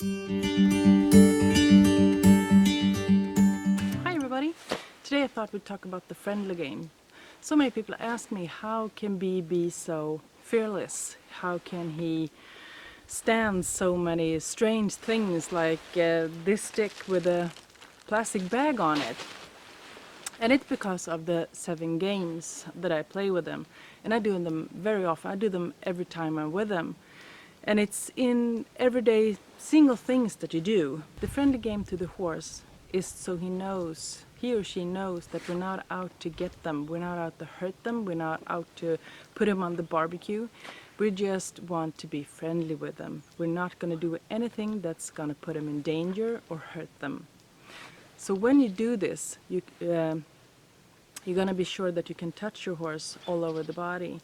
Hi everybody! Today I thought we'd talk about the friendly game. So many people ask me, how can Bee be so fearless? How can he stand so many strange things like this stick with a plastic bag on it? And it's because of the 7 games that I play with them. And I do them very often. I do them every time I'm with them. And it's in everyday single things that you do. The friendly game to the horse is so he or she knows that we're not out to get them. We're not out to hurt them. We're not out to put them on the barbecue. We just want to be friendly with them. We're not going to do anything that's going to put them in danger or hurt them. So when you do this, you're going to be sure that you can touch your horse all over the body.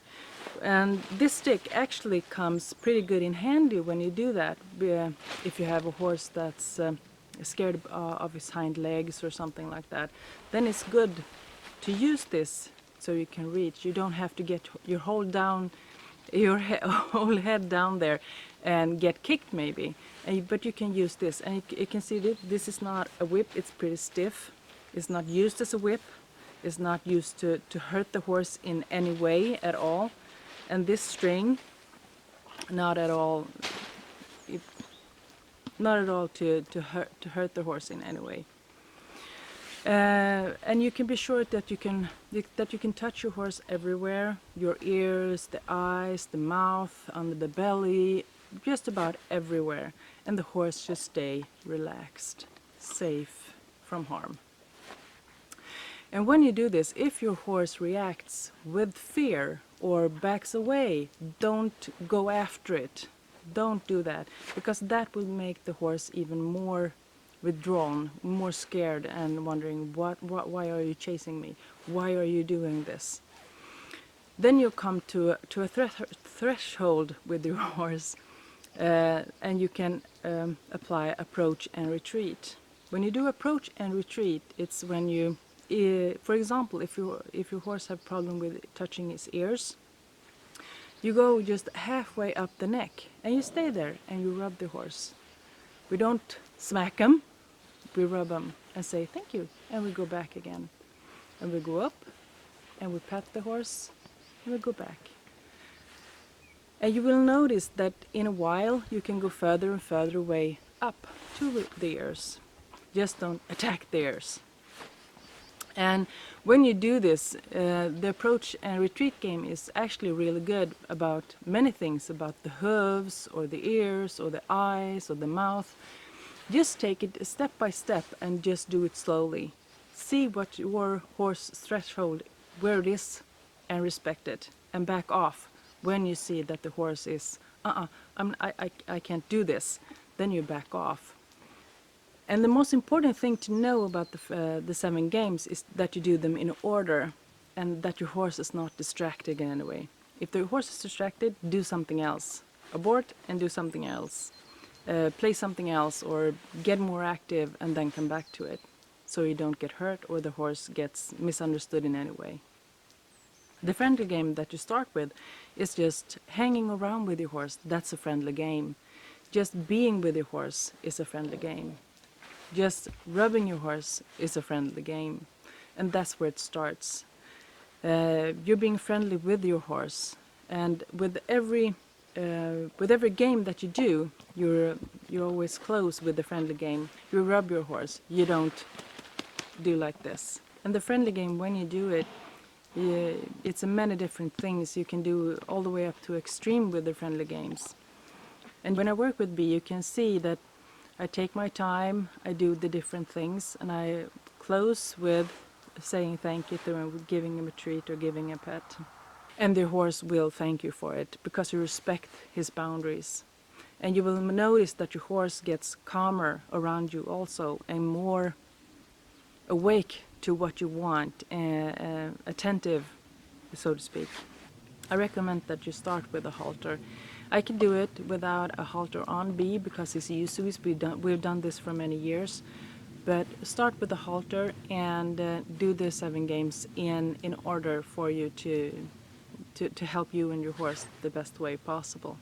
And this stick actually comes pretty good in handy when you do that. If you have a horse that's scared of his hind legs or something like that, then it's good to use this so you can reach. You don't have to get your whole head down there and get kicked maybe. But you can use this, and you can see that this is not a whip. It's pretty stiff. It's not used as a whip. It's not used to hurt the horse in any way at all. And this string, not at all to hurt the horse in any way. And you can be sure that you can touch your horse everywhere: your ears, the eyes, the mouth, under the belly, just about everywhere. And the horse should stay relaxed, safe from harm. And when you do this, if your horse reacts with fear or backs away, don't go after it. Don't do that, because that will make the horse even more withdrawn, more scared, and wondering, why are you chasing me? Why are you doing this? Then you come to a threshold with your horse, and you can apply approach and retreat. When you do approach and retreat, it's when you, for example, if your horse have problem with touching his ears, you go just halfway up the neck and you stay there and you rub the horse. We don't smack him, we rub him and say thank you, and we go back again. And we go up and we pat the horse and we go back. And you will notice that in a while you can go further and further away up to the ears. Just don't attack the ears. And when you do this, the approach and retreat game is actually really good about many things, about the hooves or the ears or the eyes or the mouth. Just take it step by step and just do it slowly. See what your horse threshold, where it is, and respect it, and back off when you see that the horse is, I can't do this. Then you back off. And the most important thing to know about the 7 games is that you do them in order, and that your horse is not distracted in any way. If the horse is distracted, do something else. Abort and do something else. Play something else or get more active and then come back to it, so you don't get hurt or the horse gets misunderstood in any way. The friendly game that you start with is just hanging around with your horse. That's a friendly game. Just being with your horse is a friendly game. Just rubbing your horse is a friendly game, and that's where it starts. You're being friendly with your horse, and with every game that you do, you're always close with the friendly game. You rub your horse. You don't do like this. And the friendly game, when you do it, it's many different things. You can do all the way up to extreme with the friendly games. And when I work with Bee, you can see that I take my time, I do the different things, and I close with saying thank you to him, giving him a treat or giving a pet. And the horse will thank you for it, because you respect his boundaries. And you will notice that your horse gets calmer around you also, and more awake to what you want, attentive, so to speak. I recommend that you start with a halter. I can do it without a halter on Bee because he's used to it. We've done this for many years. But start with a halter and do the 7 games in order for you to help you and your horse the best way possible.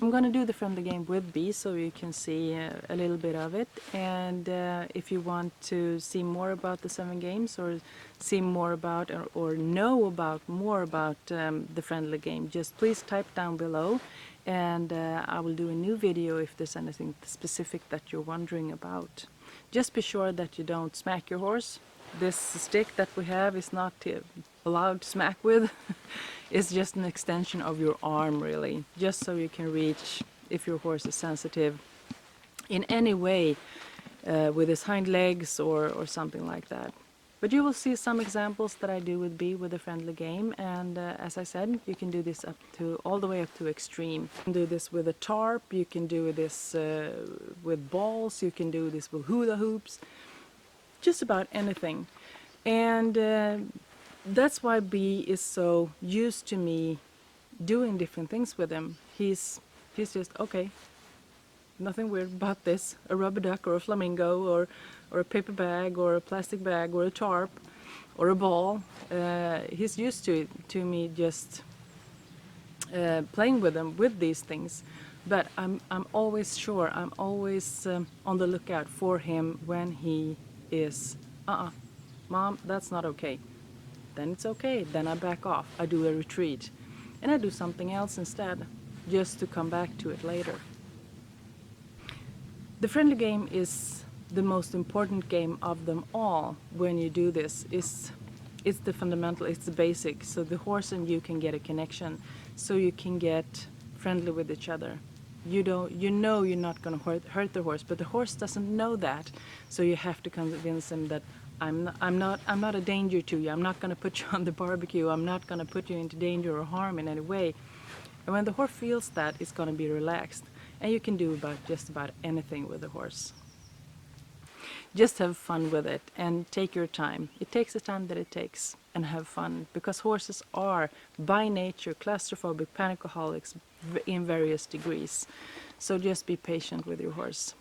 I'm going to do the friendly game with B so you can see a little bit of it. And if you want to see more about the 7 games, or see more about or know about more about the friendly game, just please type down below, and I will do a new video if there's anything specific that you're wondering about. Just be sure that you don't smack your horse. This stick that we have is not allowed to smack with. It's just an extension of your arm, really, just so you can reach if your horse is sensitive in any way with his hind legs or something like that. But you will see some examples that I do with B with a friendly game, and as I said, you can do this all the way up to extreme. You can do this with a tarp, you can do this with balls, you can do this with hula hoops, just about anything. And that's why B is so used to me doing different things with him. He's just, okay, nothing weird about this. A rubber duck or a flamingo or a paper bag or a plastic bag or a tarp or a ball. He's used to me just playing with him with these things. But I'm always sure, I'm always on the lookout for him when he is, Mom, that's not okay. Then it's okay, then I back off, I do a retreat, and I do something else instead, just to come back to it later. The friendly game is the most important game of them all. When you do this, it's the fundamental, it's the basic, so the horse and you can get a connection, so you can get friendly with each other. You know you're not going to hurt the horse, but the horse doesn't know that, so you have to convince him that I'm not a danger to you. I'm not going to put you on the barbecue. I'm not going to put you into danger or harm in any way. And when the horse feels that, it's going to be relaxed, and you can do just about anything with the horse. Just have fun with it and take your time. It takes the time that it takes, and have fun, because horses are by nature claustrophobic panicoholics in various degrees. So just be patient with your horse.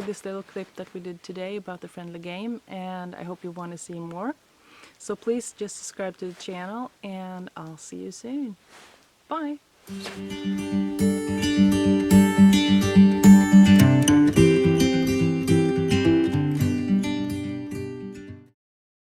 this little clip that we did today about the friendly game, and I hope you want to see more. So please just subscribe to the channel, and I'll see you soon. Bye!